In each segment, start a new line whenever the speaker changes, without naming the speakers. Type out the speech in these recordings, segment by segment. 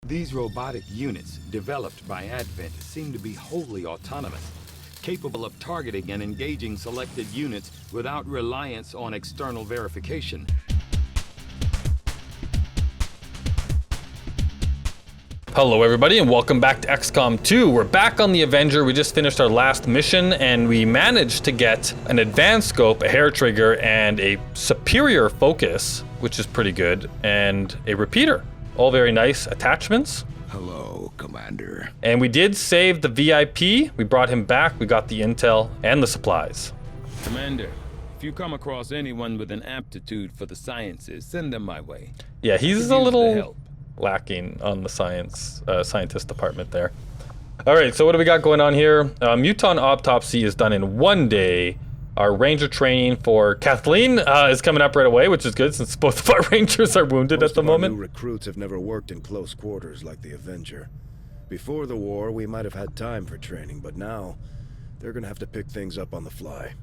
These robotic units, developed by Advent, seem to be wholly autonomous, capable of targeting and engaging selected units without reliance on external verification.
Hello everybody and welcome back to XCOM 2. We're back on the Avenger. We just finished our last mission and we managed to get an advanced scope, a hair trigger, and a superior focus, which is pretty good, and a repeater. All very nice attachments.
Hello, Commander.
And we did save the VIP. We brought him back. We got the intel and the supplies.
Commander, if you come across anyone with an aptitude for the sciences, send them my way.
Yeah, he's a little lacking on the scientist department there. All right, so what do we got going on here? Muton autopsy is done in 1 day. Our ranger training for Kathleen is coming up right away, which is good since both of our rangers are wounded at the moment.
Most of our new recruits have never worked in close quarters like the Avenger. Before the war, we might have had time for training, but now they're gonna have to pick things up on the fly.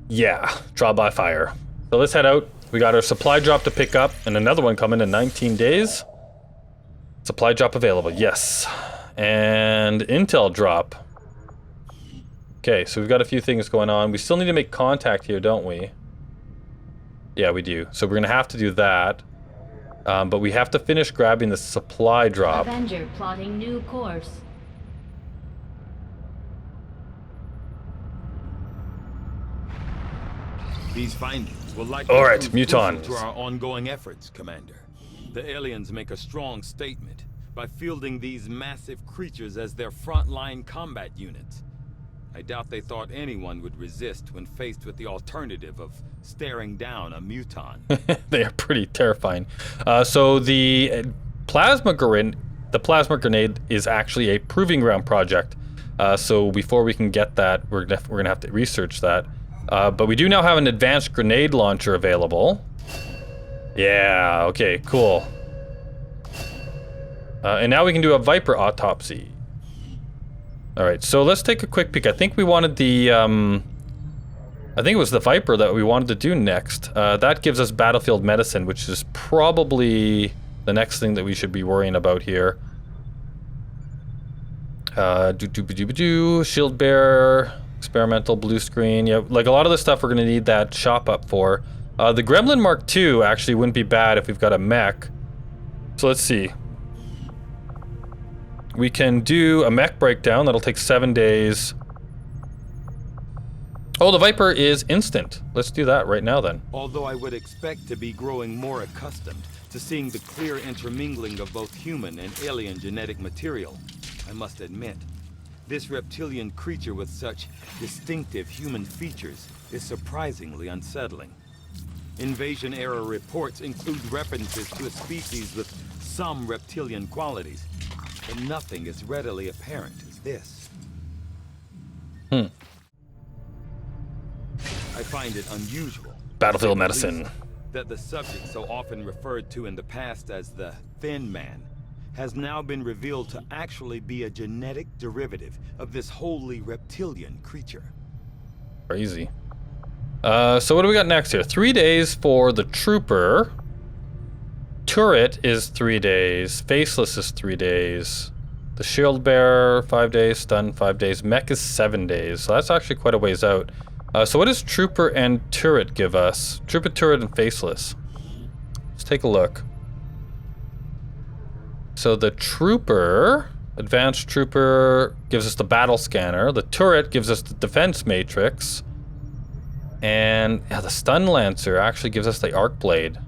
Yeah, trial by fire. So let's head out. We got our supply drop to pick up and another one coming in 19 days. Supply drop available, yes. And intel drop. Okay, so we've got a few things going on. We still need to make contact here, don't we? Yeah, we do. So we're gonna have to do that. But we have to finish grabbing the supply drop.
Avenger plotting new course.
These findings will likely
All right,
prove
Mutons.
crucial to our ongoing efforts, Commander. The aliens make a strong statement by fielding these massive creatures as their frontline combat units. I doubt they thought anyone would resist when faced with the alternative of staring down a muton.
They are pretty terrifying. So the plasma grenade is actually a proving ground project. So before we can get that, we're gonna have to research that. But we do now have an advanced grenade launcher available. Yeah, okay, cool. And now we can do a Viper autopsy. All right, so let's take a quick peek. I think we wanted the, I think it was the Viper that we wanted to do next. That gives us battlefield medicine, which is probably the next thing that we should be worrying about here. Shield bearer, experimental blue screen. Yeah, like a lot of the stuff we're gonna need that shop up for. The Gremlin Mark II actually wouldn't be bad if we've got a mech. So let's see. We can do a mech breakdown. That'll take 7 days. Oh, the Viper is instant. Let's do that right now then.
Although I would expect to be growing more accustomed to seeing the clear intermingling of both human and alien genetic material, I must admit, this reptilian creature with such distinctive human features is surprisingly unsettling. Invasion-era reports include references to a species with some reptilian qualities, but nothing as readily apparent as this. I find it unusual,
Battlefield
at
medicine.
least, that the subject so often referred to in the past as the Thin Man has now been revealed to actually be a genetic derivative of this wholly reptilian creature.
Crazy. So what do we got next here? 3 days for the Trooper. Turret is 3 days. Faceless is 3 days. The Shield Bearer, 5 days. Stun, 5 days. Mech is 7 days. So that's actually quite a ways out. So what does Trooper and Turret give us? Trooper, Turret, and Faceless. Let's take a look. So the Trooper, Advanced Trooper, gives us the Battle Scanner. The Turret gives us the Defense Matrix. And yeah, the Stun Lancer actually gives us the Arc Blade.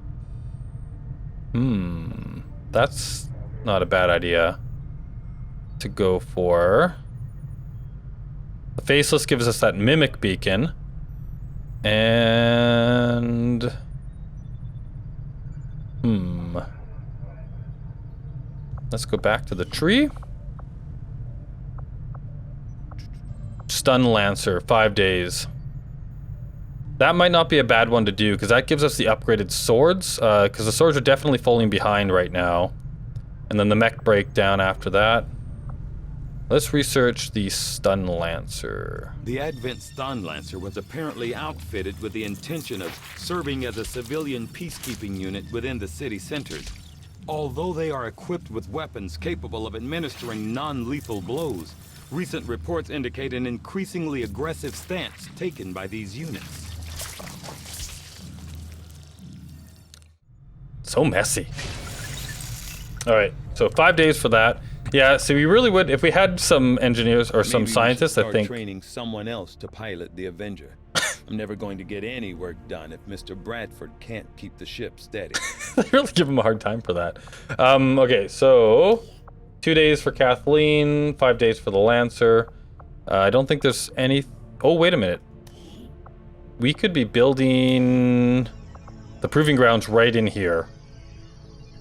That's not a bad idea to go for. The Faceless gives us that Mimic Beacon. And... let's go back to the tree. Stun Lancer, 5 days. That might not be a bad one to do, because that gives us the upgraded swords, because the swords are definitely falling behind right now. And then the mech breakdown after that. Let's research the Stun Lancer.
The Advent Stun Lancer was apparently outfitted with the intention of serving as a civilian peacekeeping unit within the city centers. Although they are equipped with weapons capable of administering non-lethal blows, recent reports indicate an increasingly aggressive stance taken by these units.
So messy. All right, so 5 days for that. Yeah, so we really would, if we had some engineers or some
Maybe
scientists,
we
I
should
think.
start training someone else to pilot the Avenger. I'm never going to get any work done if Mr. Bradford can't keep the ship steady.
I really give him a hard time for that. Okay, so 2 days for Kathleen, 5 days for the Lancer. I don't think there's any. Oh, wait a minute. We could be building the proving grounds right in here.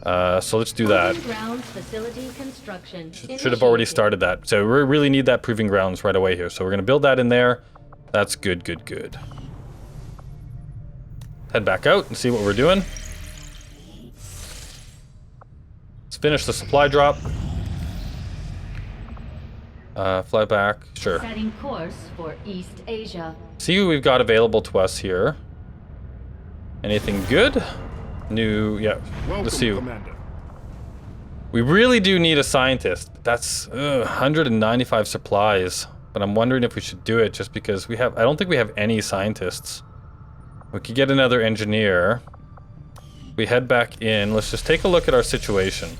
So let's do that.
Proving grounds facility construction.
Should have already started that. So we really need that proving grounds right away here. So we're gonna build that in there. That's good, good, good. Head back out and see what we're doing. Let's finish the supply drop. Fly back, sure.
Setting course for East Asia.
See who we've got available to us here. Anything good? New, yeah. Let's see.
Commander.
We really do need a scientist. That's 195 supplies. But I'm wondering if we should do it just because we have, I don't think we have any scientists. We could get another engineer. We head back in. Let's just take a look at our situation.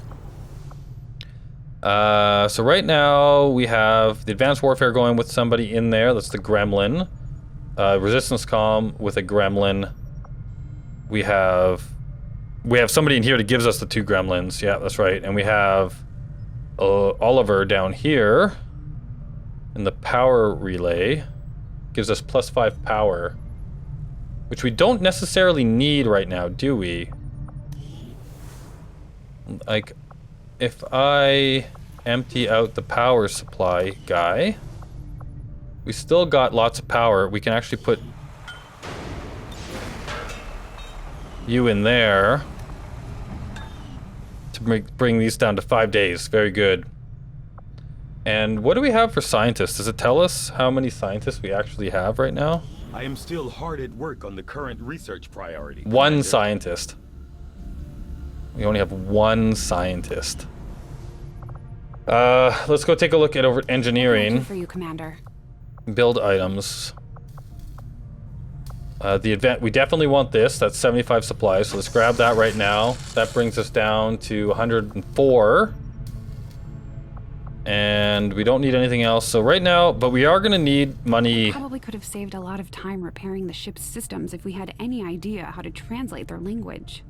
So right now we have the advanced warfare going with somebody in there. That's the Gremlin. Resistance comm with a Gremlin. We have somebody in here that gives us the 2 Gremlins. Yeah, that's right. And we have Oliver down here in the power relay. Gives us +5 power, which we don't necessarily need right now, do we? Like, if I empty out the power supply guy, we still got lots of power. We can actually put you in there to bring these down to 5 days. Very good. And what do we have for scientists? Does it tell us how many scientists we actually have right now?
I am still hard at work on the current research priority.
One
Commander.
scientist. We only have 1 scientist. Let's go take a look at over engineering.
For you, Commander.
Build items. The event, we definitely want this. That's 75 supplies, so let's grab that right now. That brings us down to 104. And we don't need anything else. So right now, but we are going to need money.
Probably could have saved a lot of time repairing the ship's systems if we had any idea how to translate their language.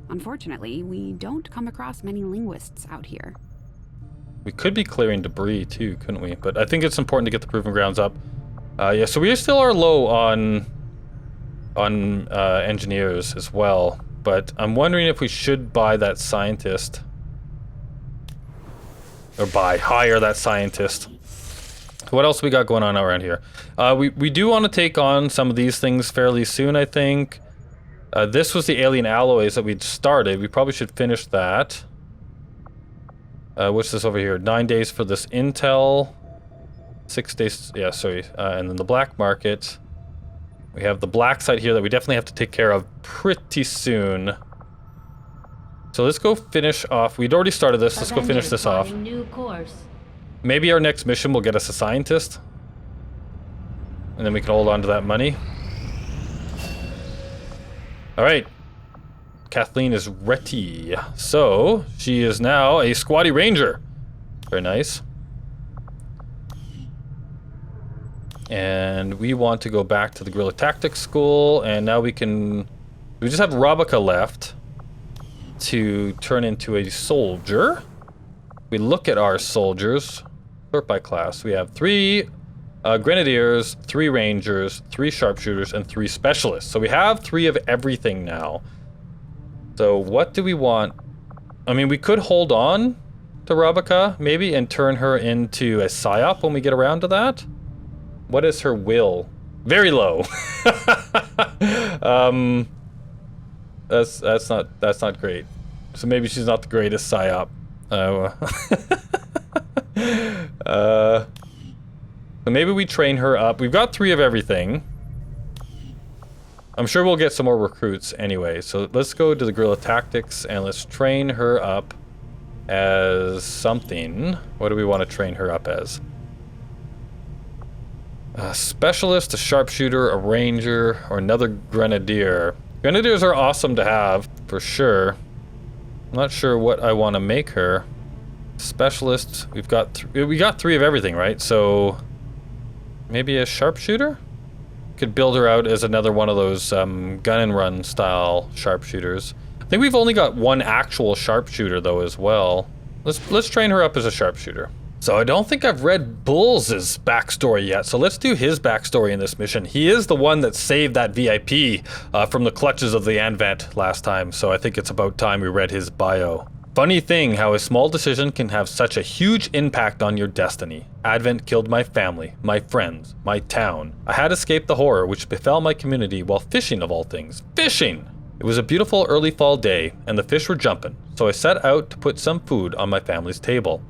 Unfortunately, we don't come across many linguists out here.
We could be clearing debris too, couldn't we? But I think it's important to get the proving grounds up. Yeah, so we still are low on engineers as well. But I'm wondering if we should buy that scientist. Or hire that scientist. What else we got going on around here? We do want to take on some of these things fairly soon, I think. This was the alien alloys that we'd started. We probably should finish that. What's this over here? 9 days for this intel. 6 days, yeah, sorry. And then the black market. We have the black site here that we definitely have to take care of pretty soon. So let's go finish off. We'd already started this. Let's go finish this off.
New course.
Maybe our next mission will get us a scientist. And then we can hold on to that money. Alright. Kathleen is ready. So, she is now a squatty ranger. Very nice. And we want to go back to the guerrilla tactics school. And now we can... We just have Robica left to turn into a soldier. We look at our soldiers. Sort by class. We have 3 grenadiers, 3 rangers, 3 sharpshooters, and 3 specialists. So we have 3 of everything now. So what do we want? I mean, we could hold on to Robica, maybe, and turn her into a psyop when we get around to that. What is her will? Very low. That's not great. So maybe she's not the greatest psyop. So maybe we train her up. We've got 3 of everything. I'm sure we'll get some more recruits anyway. So let's go to the guerrilla tactics and let's train her up as something. What do we want to train her up as? A specialist, a sharpshooter, a ranger, or another grenadier. Grenadiers are awesome to have, for sure. I'm not sure what I want to make her. Specialist, we got 3 of everything, right? So maybe a sharpshooter? Could build her out as another one of those gun and run style sharpshooters. I think we've only got 1 actual sharpshooter though as well. Let's train her up as a sharpshooter. So I don't think I've read Bull's backstory yet, so let's do his backstory in this mission. He is the one that saved that VIP from the clutches of the Advent last time, so I think it's about time we read his bio. Funny thing how a small decision can have such a huge impact on your destiny. Advent killed my family, my friends, my town. I had escaped the horror which befell my community while fishing of all things. Fishing! It was a beautiful early fall day, and the fish were jumping, so I set out to put some food on my family's table.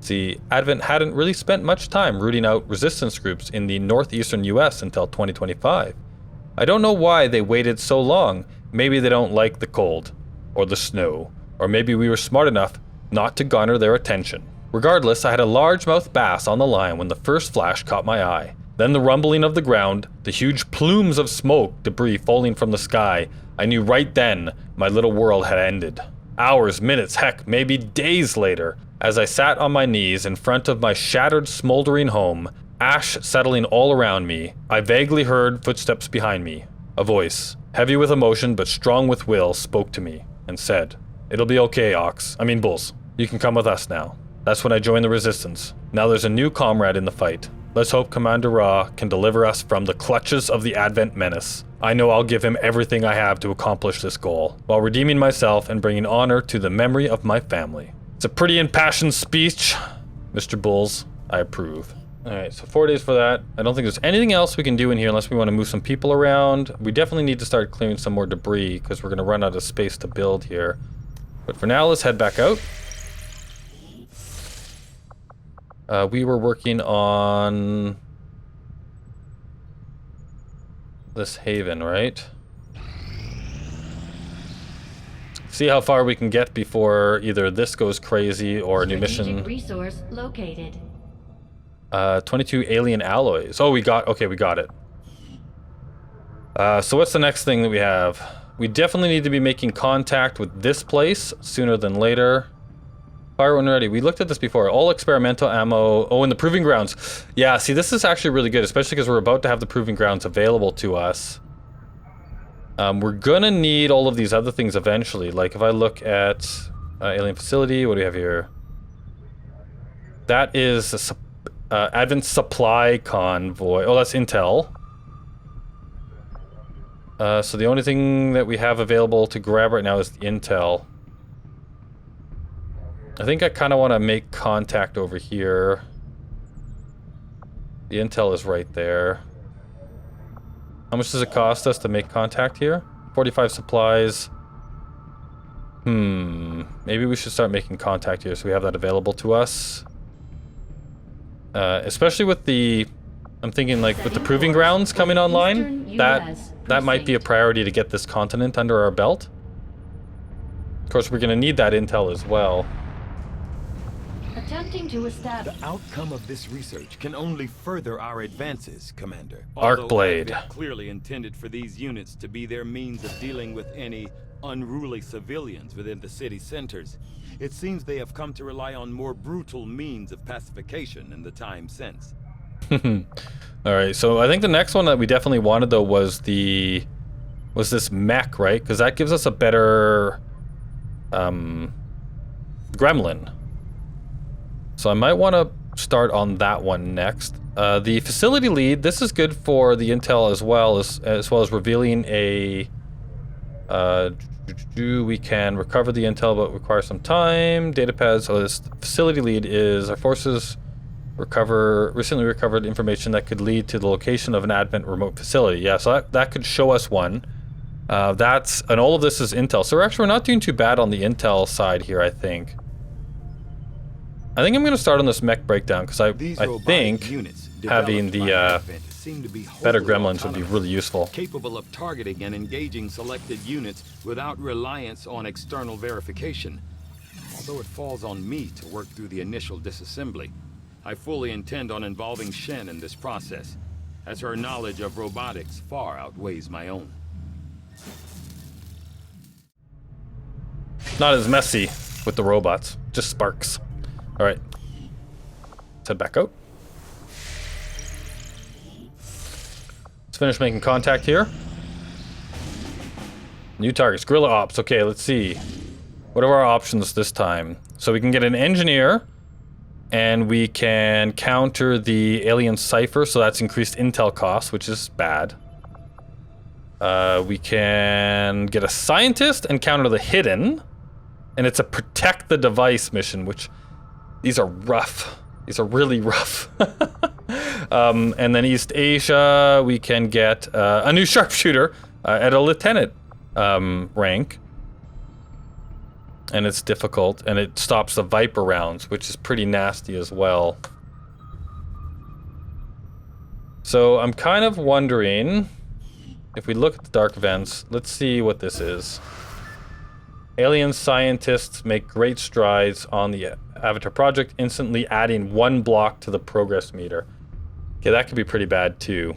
See, Advent hadn't really spent much time rooting out resistance groups in the northeastern US until 2025. I don't know why they waited so long. Maybe they don't like the cold, or the snow, or maybe we were smart enough not to garner their attention. Regardless, I had a largemouth bass on the line when the first flash caught my eye. Then the rumbling of the ground, the huge plumes of smoke, debris falling from the sky. I knew right then my little world had ended. Hours, minutes, heck, maybe days later, as I sat on my knees in front of my shattered, smoldering home, ash settling all around me, I vaguely heard footsteps behind me. A voice, heavy with emotion but strong with will, spoke to me and said, "It'll be okay, Bulls. You can come with us now." That's when I joined the resistance. Now there's a new comrade in the fight. Let's hope Commander Ra can deliver us from the clutches of the Advent menace. I know I'll give him everything I have to accomplish this goal, while redeeming myself and bringing honor to the memory of my family. It's a pretty impassioned speech, Mr. Bulls. I approve. Alright, so 4 days for that. I don't think there's anything else we can do in here unless we want to move some people around. We definitely need to start clearing some more debris because we're going to run out of space to build here. But for now, let's head back out. We were working on this haven, right? See how far we can get before either this goes crazy or a new mission.
Resource located.
22 alien alloys. Oh, we got it. So what's the next thing that we have? We definitely need to be making contact with this place sooner than later. Fire when ready. We looked at this before. All experimental ammo. Oh, and the proving grounds. Yeah, see, this is actually really good, especially because we're about to have the proving grounds available to us. We're gonna need all of these other things eventually. Like if I look at alien facility, what do we have here? That is a Advent supply convoy. Oh, that's intel. So the only thing that we have available to grab right now is the intel. I think I kind of want to make contact over here. The intel is right there. How much does it cost us to make contact here? 45 supplies. Maybe we should start making contact here so we have that available to us. Especially with the... I'm thinking like with the proving grounds coming online. That might be a priority to get this continent under our belt. Of course, we're going to need that intel as well.
Attempting to establish.
The outcome of this research can only further our advances, Commander.
Arcblade.
Although clearly intended for these units to be their means of dealing with any unruly civilians within the city centers, it seems they have come to rely on more brutal means of pacification in the time since.
Alright, so I think the next one that we definitely wanted though was this mech, right? Because that gives us a better gremlin. So I might want to start on that one next. The facility lead, this is good for the intel as well as revealing a... we can recover the intel, but require some time. Data pads, so this facility lead is our forces recently recovered information that could lead to the location of an Advent remote facility. Yeah, so that could show us one. And all of this is intel. So we're not doing too bad on the intel side here, I think. I think I'm going to start on this mech breakdown because I think having the
seem to be
Better
wholly
gremlins would be
autonomous,
really useful.
capable of targeting and engaging selected units without reliance on external verification. Although it falls on me to work through the initial disassembly, I fully intend on involving Shen in this process, as her knowledge of robotics far outweighs my own.
Not as messy with the robots, just sparks. All right, let's head back out. Let's finish making contact here. New targets, guerrilla ops. Okay, let's see. What are our options this time? So we can get an engineer, and we can counter the alien cipher, so that's increased intel costs, which is bad. We can get a scientist and counter the hidden, and it's a protect the device mission, which these are rough. These are really rough. And then East Asia, we can get a new sharpshooter at a lieutenant rank. And it's difficult, and it stops the Viper rounds, which is pretty nasty as well. So I'm kind of wondering, if we look at the dark events, let's see what this is. Alien scientists make great strides on the Avatar project, instantly adding 1 block to the progress meter. Okay, that could be pretty bad too.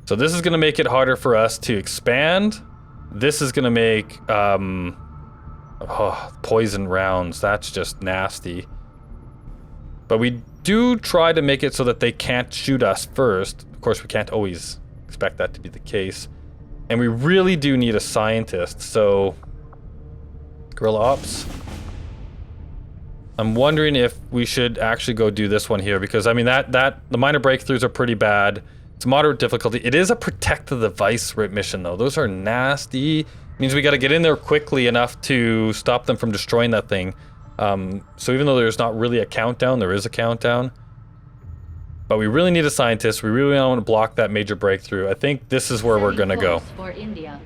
So this is going to make it harder for us to expand. This is going to make poison rounds. That's just nasty. But we do try to make it so that they can't shoot us first. Of course, we can't always expect that to be the case. And we really do need a scientist. So guerrilla ops. I'm wondering if we should actually go do this one here, because I mean the minor breakthroughs are pretty bad. It's moderate difficulty. It is a protect the device mission though. Those are nasty. It means we got to get in there quickly enough to stop them from destroying that thing. So even though there's not really a countdown, there is a countdown. But we really need a scientist. We really want to block that major breakthrough. I think this is where we're gonna go.
For India.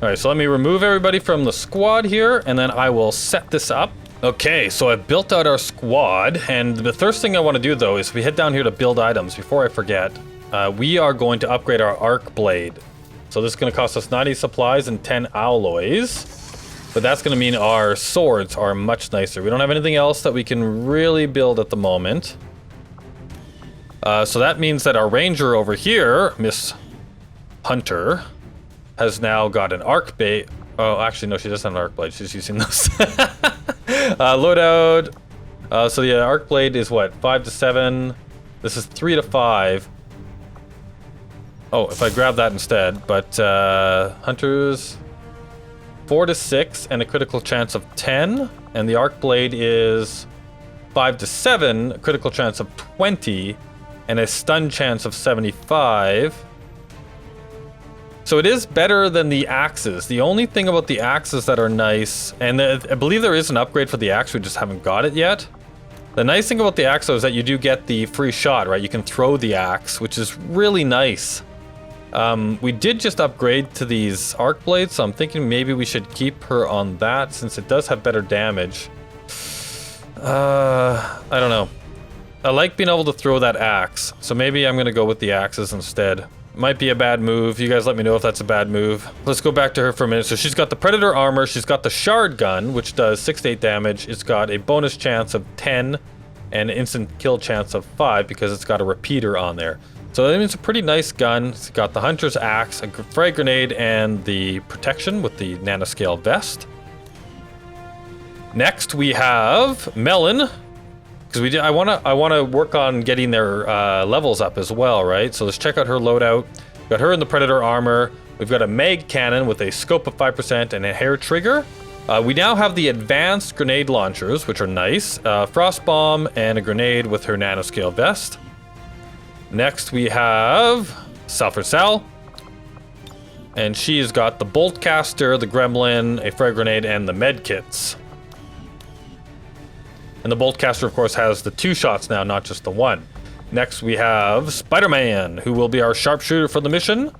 All right, so let me remove everybody from the squad here, and then I will set this up. Okay, so I've built out our squad, and the first thing I want to do, though, is we head down here to build items. Before I forget, we are going to upgrade our arc blade. So this is going to cost us 90 supplies and 10 alloys, but that's going to mean our swords are much nicer. We don't have anything else that we can really build at the moment. So that means that our ranger over here, Miss Hunter, has now got an arc blade. Oh, actually, no, she doesn't have an arc blade. She's using those. Loadout. So the arc blade is what? 5 to 7. This is 3 to 5. Oh, if I grab that instead. But Hunter's 4 to 6 and a critical chance of 10. And the arc blade is 5 to 7, a critical chance of 20, and a stun chance of 75. So it is better than the axes. The only thing about the axes that are nice, and I believe there is an upgrade for the axe, we just haven't got it yet. The nice thing about the axe though is that you do get the free shot, right? You can throw the axe, which is really nice. We did just upgrade to these arc blades, so I'm thinking maybe we should keep her on that since it does have better damage. I don't know. I like being able to throw that axe, so maybe I'm gonna go with the axes instead. Might be a bad move. You guys let me know if that's a bad move. Let's go back to her for a minute. So she's got the Predator armor. She's got the Shard gun, which does 6 to 8 damage. It's got a bonus chance of 10 and an instant kill chance of 5 because it's got a repeater on there. So I mean, it's a pretty nice gun. It's got the Hunter's axe, a frag grenade, and the protection with the nanoscale vest. Next we have Melon. Because I want to work on getting their levels up as well, right? So let's check out her loadout. We've got her in the Predator armor. We've got a mag cannon with a scope of 5% and a hair trigger. We now have the advanced grenade launchers, which are nice. Frost bomb and a grenade with her nanoscale vest. Next we have Sulfur Cell. And she's got the bolt caster, the gremlin, a frag grenade, and the med kits. And the bolt caster, of course, has the 2 shots now, not just the 1. Next, we have Spider-Man, who will be our sharpshooter for the mission.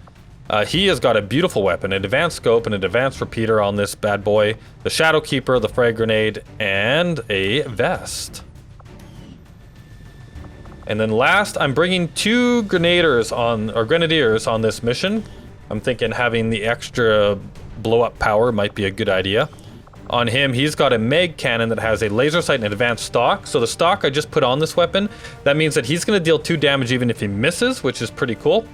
He has got a beautiful weapon, an advanced scope and an advanced repeater on this bad boy, the Shadow Keeper, the frag grenade, and a vest. And then last, I'm bringing 2 grenadiers on this mission. I'm thinking having the extra blow-up power might be a good idea. On him, he's got a mag cannon that has a laser sight and an advanced stock. So the stock I just put on this weapon, that means that he's going to deal 2 damage even if he misses, which is pretty cool.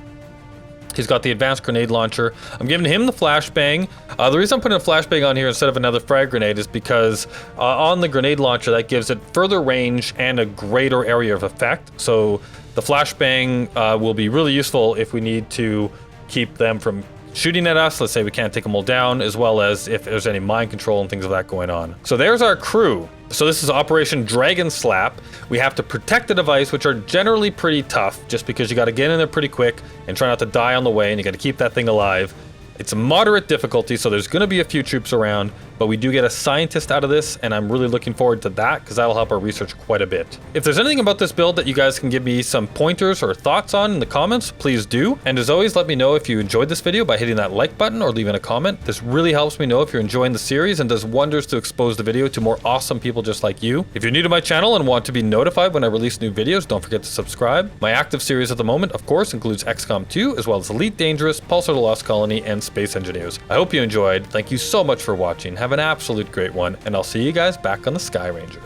He's got the advanced grenade launcher. I'm giving him the flashbang. The reason I'm putting a flashbang on here instead of another frag grenade is because on the grenade launcher, that gives it further range and a greater area of effect. So the flashbang will be really useful if we need to keep them from shooting at us. Let's say we can't take them all down, as well as if there's any mind control and things of that going on. So there's our crew. So this is Operation Dragon Slap. We have to protect the device, which are generally pretty tough, just because you got to get in there pretty quick and try not to die on the way, and you got to keep that thing alive. It's a moderate difficulty, so there's going to be a few troops around, but we do get a scientist out of this, and I'm really looking forward to that because that'll help our research quite a bit. If there's anything about this build that you guys can give me some pointers or thoughts on in the comments, please do. And as always, let me know if you enjoyed this video by hitting that like button or leaving a comment. This really helps me know if you're enjoying the series and does wonders to expose the video to more awesome people just like you. If you're new to my channel and want to be notified when I release new videos, don't forget to subscribe. My active series at the moment, of course, includes XCOM 2, as well as Elite Dangerous, Pulsar the Lost Colony, and Space Engineers. I hope you enjoyed. Thank you so much for watching. Have an absolute great one, and I'll see you guys back on the Sky Ranger.